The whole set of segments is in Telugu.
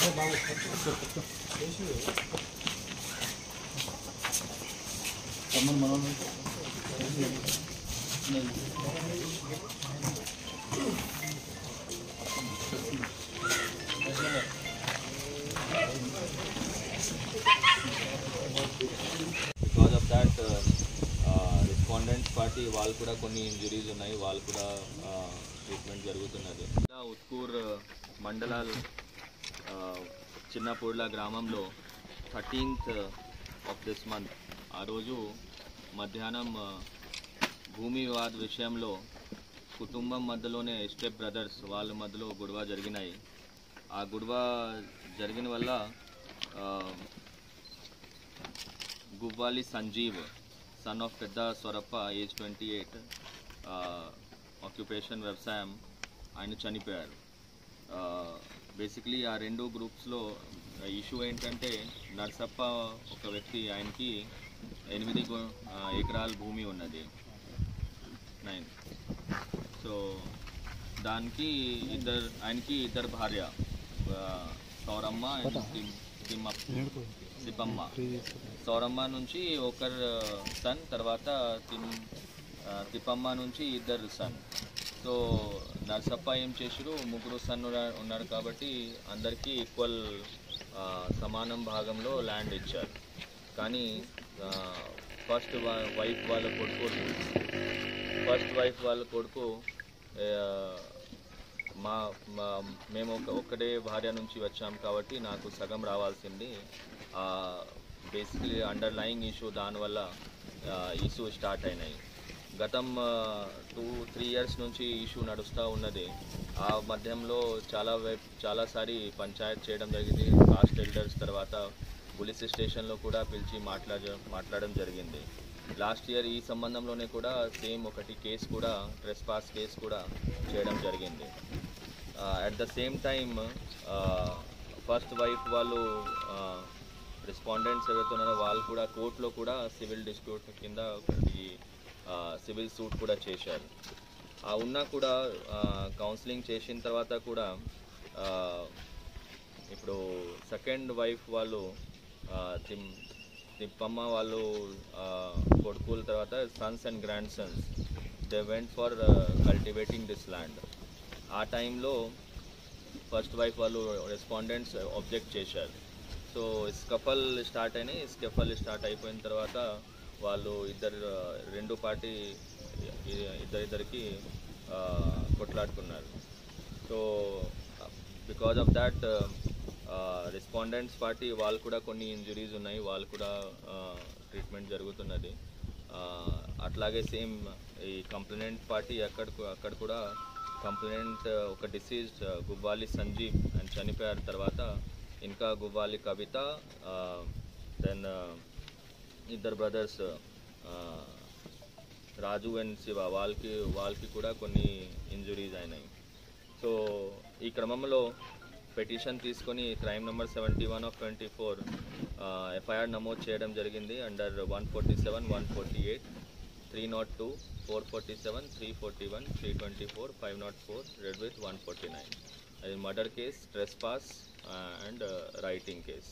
Because of that, respondents party వాళ్ళు కూడా కొన్ని ఇంజరీస్ ఉన్నాయి, వాళ్ళు కూడా ట్రీట్మెంట్ జరుగుతున్నది. ఉత్కూర్ మండలాల్ చిన్నపూర్ల గ్రామంలో 13th of this month ఆ రోజు మధ్యాహ్నం భూమి వివాద విషయంలో కుటుంబం మధ్యలోనే స్టెప్ బ్రదర్స్ వాళ్ళ మధ్యలో గొడవ జరిగినాయి. ఆ గొడవ జరిగిన వల్ల గువ్వాలి సంజీవ్ సన్ ఆఫ్ పెద్ద స్వరప్ప ఏజ్ 28, ఆక్యుపేషన్ వ్యవసాయం, ఆయన చనిపోయారు. బేసిక్లీ ఆ రెండు గ్రూప్స్లో ఇష్యూ ఏంటంటే నర్సప్ప ఒక వ్యక్తి, ఆయనకి 8 ఎకరాల భూమి ఉన్నది 9. సో దానికి ఆయనకి ఇద్దరు భార్య, సౌరమ్మ అండ్ తిప్పమ్మ. సౌరమ్మ నుంచి ఒకరు సన్, తర్వాత తిప్పమ్మ నుంచి ఇద్దరు సన్. సో నర్సప్ప ఏం చేసారు, ముగ్గురు సన్ ఉన్నారు కాబట్టి అందరికీ ఈక్వల్ సమానం భాగంలో ల్యాండ్ ఇచ్చారు. కానీ ఫస్ట్ వైఫ్ వాళ్ళ కొడుకు మేము ఒక్కటే భార్య నుంచి వచ్చాం కాబట్టి నాకు సగం రావాల్సింది. బేసిక్లీ అండర్లయింగ్ ఇష్యూ, దానివల్ల ఇష్యూ స్టార్ట్ అయినాయి. గతం 2-3 years నుంచి ఇష్యూ నడుస్తూ ఉన్నది. ఆ మధ్యంలో చాలాసారి పంచాయత్ చేయడం జరిగింది. కాస్ట్ ఎల్డర్స్ తర్వాత పోలీస్ స్టేషన్లో కూడా పిలిచి మాట్లాడడం జరిగింది. లాస్ట్ ఇయర్ ఈ సంబంధంలోనే కూడా సేమ్ ఒకటి కేసు కూడా, ట్రెస్పాస్ కేసు కూడా చేయడం జరిగింది. At the same time first wife వాళ్ళు రెస్పాండెంట్స్ ఎవరైతే ఉన్నారో వాళ్ళు కూడా కోర్టులో కూడా సివిల్ డిస్ప్యూట్ కింద ఒకటి సివిల్ సూట్ కూడా చేశారు. ఉన్నా కూడా కౌన్సిలింగ్ చేసిన తర్వాత కూడా ఇప్పుడు సెకండ్ వైఫ్ వాళ్ళు తిప్పమ్మ వాళ్ళు కొడుకుల తర్వాత sons and grand sons, they went for cultivating this land. ఆ టైంలో ఫస్ట్ వైఫ్ వాళ్ళు రెస్పాండెంట్స్ ఆబ్జెక్ట్ చేశారు. సో స్కఫల్ స్టార్ట్ అయినాయి. స్కఫల్ స్టార్ట్ అయిపోయిన తర్వాత వాళ్ళు రెండు పార్టీ ఇద్దరికి కొట్లాడుకున్నారు. So because of that respondents party వాళ్ళు కూడా కొన్ని ఇంజరీస్ ఉన్నాయి, వాళ్ళు కూడా ట్రీట్మెంట్ జరుగుతున్నది. అట్లాగే సేమ్ ఈ కంప్లైనెంట్ పార్టీ అక్కడ కూడా కంప్లైనెంట్ ఒక డిసీజ్డ్ గువ్వాలి సంజీవ్ అని చనిపోయారు. తర్వాత ఇంకా గువ్వాలి కవిత, దెన్ ఇద్దరు బ్రదర్స్ రాజు అండ్ శివ, వాళ్ళకి కూడా కొన్ని ఇంజురీస్ అయినాయి. సో ఈ క్రమంలో పిటిషన్ తీసుకొని క్రైమ్ నెంబర్ 71/24 ఎఫ్ఐఆర్ నమోదు చేయడం జరిగింది. Under 147, 148, 302, 447, 341, 324, 504, red with 149. అది murder case, trespass and writing case.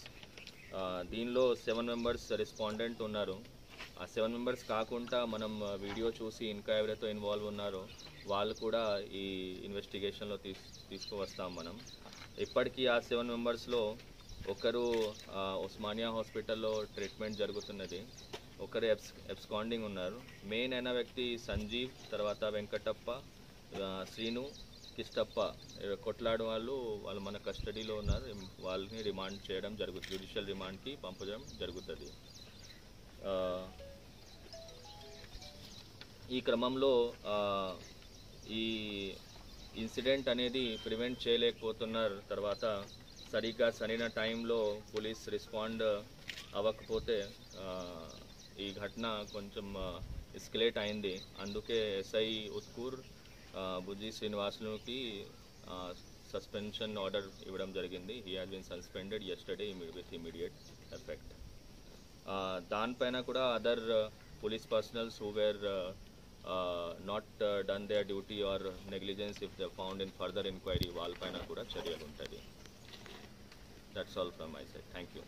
దీనిలో 7 members రెస్పాండెంట్ ఉన్నారు. ఆ 7 members కాకుండా మనం వీడియో చూసి ఇంకా ఎవరైతే ఇన్వాల్వ్ ఉన్నారో వాళ్ళు కూడా ఈ ఇన్వెస్టిగేషన్లో తీసుకువస్తాం మనం. ఇప్పటికీ ఆ 7 membersలో ఒకరు ఉస్మానియా హాస్పిటల్లో ట్రీట్మెంట్ జరుగుతున్నది, ఒకరు ఎబ్స్కాండింగ్ ఉన్నారు. మెయిన్ అయిన వ్యక్తి సంజీవ్, తర్వాత వెంకటప్ప, శ్రీను, కిష్టప్ప కొట్లాడు వాళ్ళు మన కస్టడీలో ఉన్నారు. వాళ్ళని రిమాండ్ చేయడం జరుగుతుంది, జ్యుడిషియల్ రిమాండ్కి పంపడం జరుగుతుంది. ఈ క్రమంలో ఈ ఇన్సిడెంట్ అనేది ప్రివెంట్ చేయలేకపోతున్నారు. తర్వాత సరిగ్గా సరైన టైంలో పోలీస్ రెస్పాండ్ అవ్వకపోతే ఈ ఘటన కొంచెం ఎస్కలేట్ అయింది. అందుకే ఎస్ఐ ఉత్కూర్ బుజ్జి శ్రీనివాసులకి సస్పెన్షన్ ఆర్డర్ ఇవ్వడం జరిగింది. He has been suspended yesterday with immediate effect. దానిపైన కూడా other police personnels who were not done their duty or negligence if they found in further enquiry, వాళ్ళపైన కూడా చర్యలు ఉంటుంది. That's all from my side. Thank you.